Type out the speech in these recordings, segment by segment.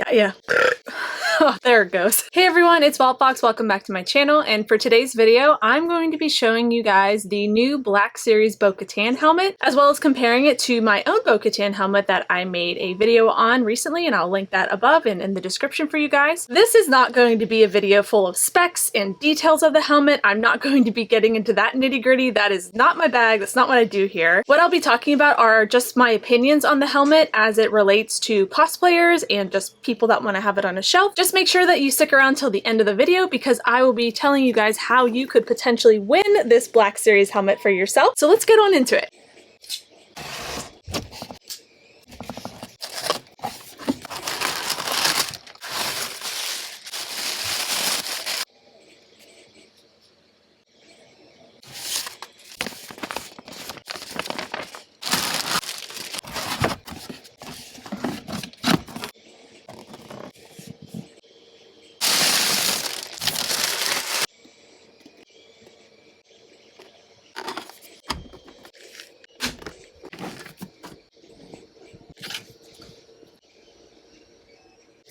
Yeah. Oh, there it goes. Hey everyone, it's Fox. Welcome back to my channel, and for today's video, I'm going to be showing you guys the new Black Series Bo-Katan helmet, as well as comparing it to my own Bo-Katan helmet that I made a video on recently, and I'll link that above and in the description for you guys. This is not going to be a video full of specs and details of the helmet. I'm not going to be getting into that nitty-gritty. That is not my bag. That's not what I do here. What I'll be talking about are just my opinions on the helmet as it relates to cosplayers and just people that want to have it on a shelf. Just make sure that you stick around till the end of the video because I will be telling you guys how you could potentially win this Black Series helmet for yourself. So let's get on into it.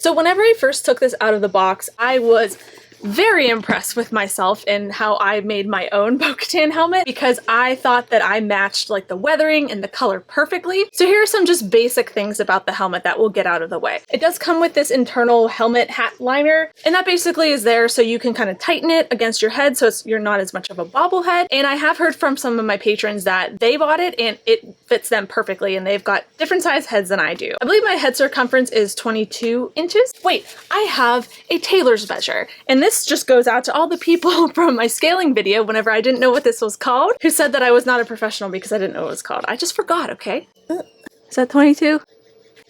So whenever I first took this out of the box, I was very impressed with myself and how I made my own Bo-Katan helmet because I thought that I matched like the weathering and the color perfectly. So here are some just basic things about the helmet that we'll get out of the way. It does come with this internal helmet hat liner, and that basically is there so you can kind of tighten it against your head so you're not as much of a bobblehead. And I have heard from some of my patrons that they bought it and it fits them perfectly, and they've got different size heads than I do. I believe my head circumference is 22 inches. Wait, I have a tailor's measure, and this just goes out to all the people from my scaling video whenever I didn't know what this was called, who said that I was not a professional because I didn't know what it was called. I just forgot, okay? Is that 22?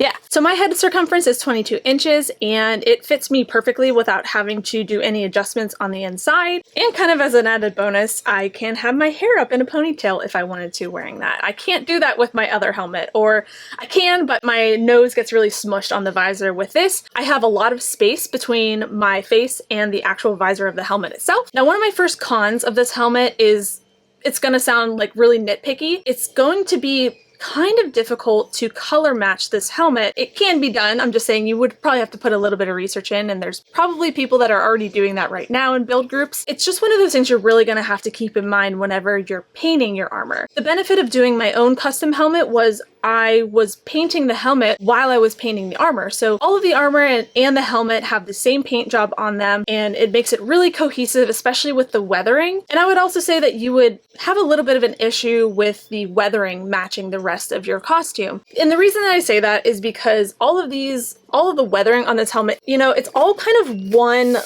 Yeah, so my head circumference is 22 inches and it fits me perfectly without having to do any adjustments on the inside. And kind of as an added bonus, I can have my hair up in a ponytail if I wanted to wearing that. I can't do that with my other helmet, or I can, but my nose gets really smushed on the visor. With this, I have a lot of space between my face and the actual visor of the helmet itself. Now, one of my first cons of this helmet is, it's gonna sound like really nitpicky, it's going to be kind of difficult to color match this helmet. It can be done. I'm just saying you would probably have to put a little bit of research in, and there's probably people that are already doing that right now in build groups. It's just one of those things you're really going to have to keep in mind whenever you're painting your armor. The benefit of doing my own custom helmet was I was painting the helmet while I was painting the armor. So all of the armor and the helmet have the same paint job on them, and it makes it really cohesive, especially with the weathering. And I would also say that you would have a little bit of an issue with the weathering matching the rest of your costume. And the reason that I say that is because all of the weathering on this helmet, you know, it's all kind of one.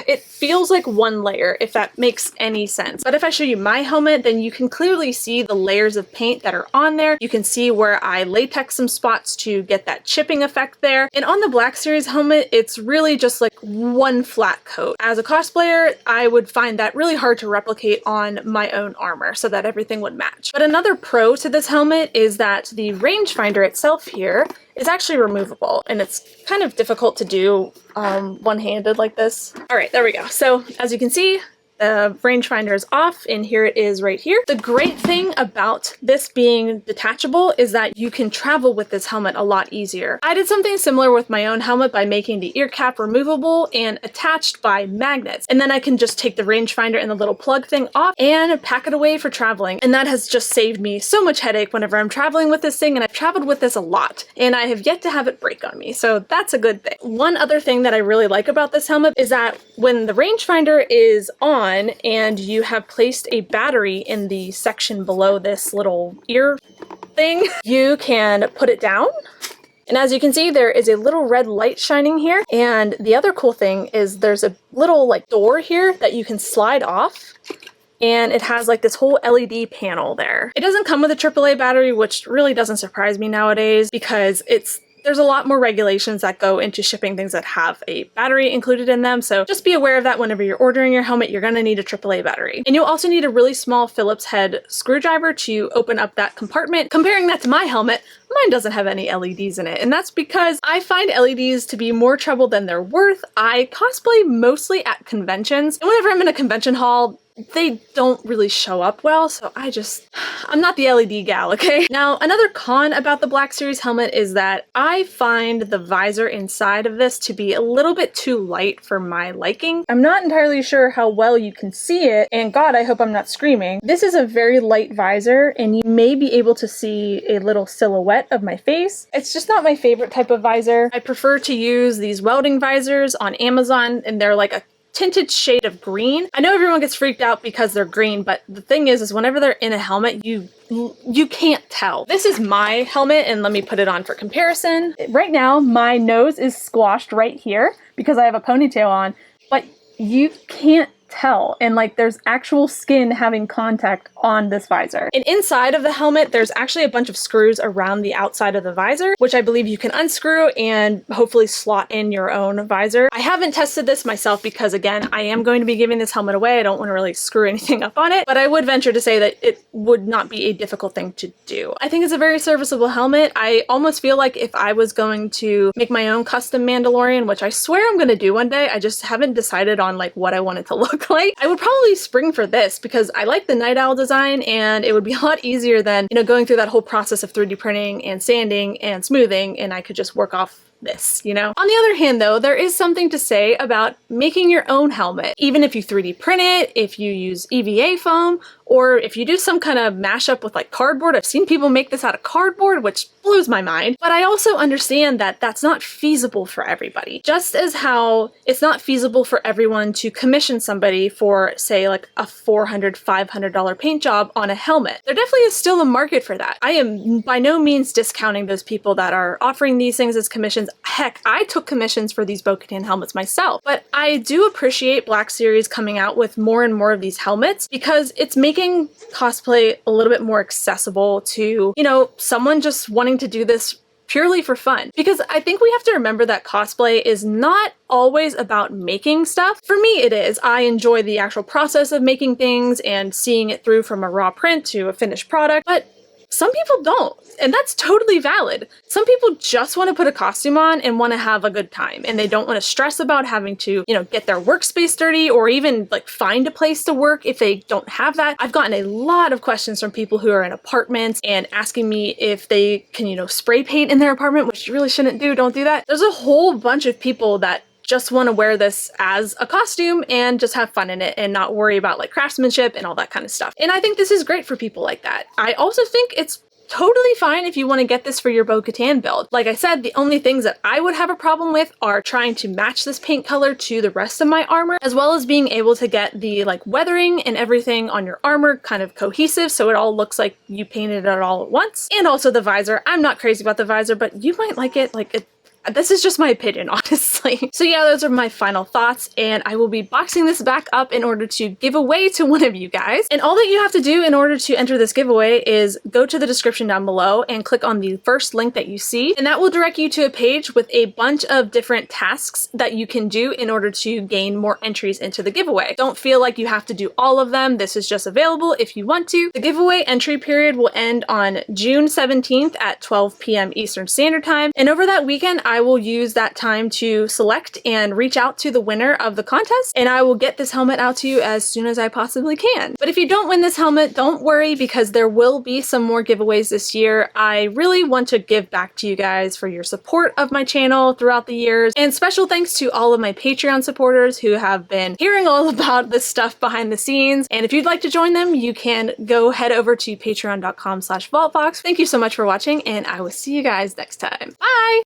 It feels like one layer, if that makes any sense. But if I show you my helmet, then you can clearly see the layers of paint that are on there. You can see where I latex some spots to get that chipping effect there. And on the Black Series helmet, it's really just like one flat coat. As a cosplayer, I would find that really hard to replicate on my own armor so that everything would match. But another pro to this helmet is that the rangefinder itself here is actually removable, and it's kind of difficult to do one-handed like this. All right, there we go. So as you can see, the rangefinder is off, and here it is right here. The great thing about this being detachable is that you can travel with this helmet a lot easier. I did something similar with my own helmet by making the ear cap removable and attached by magnets. And then I can just take the rangefinder and the little plug thing off and pack it away for traveling. And that has just saved me so much headache whenever I'm traveling with this thing, and I've traveled with this a lot, and I have yet to have it break on me. So that's a good thing. One other thing that I really like about this helmet is that when the rangefinder is on, and you have placed a battery in the section below this little ear thing, you can put it down. And as you can see, there is a little red light shining here. And the other cool thing is there's a little like door here that you can slide off. And it has like this whole LED panel there. It doesn't come with a AAA battery, which really doesn't surprise me nowadays because there's a lot more regulations that go into shipping things that have a battery included in them. So just be aware of that whenever you're ordering your helmet. You're going to need a AAA battery. And you'll also need a really small Phillips head screwdriver to open up that compartment. Comparing that to my helmet, mine doesn't have any LEDs in it. And that's because I find LEDs to be more trouble than they're worth. I cosplay mostly at conventions. And whenever I'm in a convention hall, they don't really show up well, so I'm not the LED gal, okay? Now, another con about the Black Series helmet is that I find the visor inside of this to be a little bit too light for my liking. I'm not entirely sure how well you can see it, and God, I hope I'm not screaming. This is a very light visor, and you may be able to see a little silhouette of my face. It's just not my favorite type of visor. I prefer to use these welding visors on Amazon, and they're like a tinted shade of green. I know everyone gets freaked out because they're green, but the thing is whenever they're in a helmet, you can't tell. This is my helmet, and let me put it on for comparison. Right now, my nose is squashed right here because I have a ponytail on, but you can't tell, and like there's actual skin having contact on this visor. And inside of the helmet, there's actually a bunch of screws around the outside of the visor, which I believe you can unscrew and hopefully slot in your own visor. I haven't tested this myself because, again, I am going to be giving this helmet away. I don't want to really screw anything up on it, but I would venture to say that it would not be a difficult thing to do. I think it's a very serviceable helmet. I almost feel like if I was going to make my own custom Mandalorian, which I swear I'm going to do one day, I just haven't decided on like what I want it to look like, I would probably spring for this because I like the Night Owl design, and it would be a lot easier than, you know, going through that whole process of 3D printing and sanding and smoothing, and I could just work off this, you know? On the other hand though, there is something to say about making your own helmet. Even if you 3D print it, if you use EVA foam, or if you do some kind of mashup with like cardboard. I've seen people make this out of cardboard, which blows my mind. But I also understand that that's not feasible for everybody. Just as how it's not feasible for everyone to commission somebody for, say, like a $400, $500 paint job on a helmet. There definitely is still a market for that. I am by no means discounting those people that are offering these things as commissions. Heck, I took commissions for these Bo-Katan helmets myself. But I do appreciate Black Series coming out with more and more of these helmets because it's making cosplay a little bit more accessible to, you know, someone just wanting to do this purely for fun. Because I think we have to remember that cosplay is not always about making stuff. For me, it is. I enjoy the actual process of making things and seeing it through from a raw print to a finished product, but some people don't, and that's totally valid. Some people just want to put a costume on and want to have a good time, and they don't want to stress about having to, you know, get their workspace dirty or even like find a place to work if they don't have that. I've gotten a lot of questions from people who are in apartments and asking me if they can, you know, spray paint in their apartment, which you really shouldn't do. Don't do that. There's a whole bunch of people that just want to wear this as a costume and just have fun in it and not worry about like craftsmanship and all that kind of stuff. And I think this is great for people like that. I also think it's totally fine if you want to get this for your Bo-Katan build. Like I said, the only things that I would have a problem with are trying to match this paint color to the rest of my armor, as well as being able to get the like weathering and everything on your armor kind of cohesive so it all looks like you painted it all at once. And also the visor. I'm not crazy about the visor, but you might like it. This is just my opinion, honestly. So yeah, those are my final thoughts, and I will be boxing this back up in order to give away to one of you guys. And all that you have to do in order to enter this giveaway is go to the description down below and click on the first link that you see, and that will direct you to a page with a bunch of different tasks that you can do in order to gain more entries into the giveaway. Don't feel like you have to do all of them. This is just available if you want to. The giveaway entry period will end on June 17th at 12 p.m. Eastern Standard Time, and over that weekend, I will use that time to select and reach out to the winner of the contest, and I will get this helmet out to you as soon as I possibly can. But if you don't win this helmet, don't worry, because there will be some more giveaways this year. I really want to give back to you guys for your support of my channel throughout the years, and special thanks to all of my Patreon supporters who have been hearing all about this stuff behind the scenes. And if you'd like to join them, you can go head over to patreon.com/vaultfox. Thank you so much for watching, and I will see you guys next time. Bye!